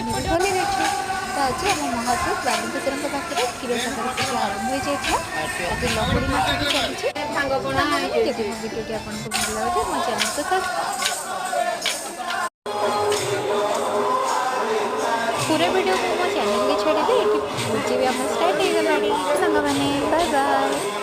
मैंने भी भली अच्छे। तो आज आम महाप्रभु बालुकेश्वर पाखे क्षीर सागर पूजा आरंभ हो जाता आज लहुड़ी नाच भी चलती। जब मो भिडियोटी आपको भल लगे मो चैनल को पूरा वीडियो को मो चैनल के छाड़ी ये भोजी भी आम स्टार्ट हो गला सांग मैंने बाय बाय।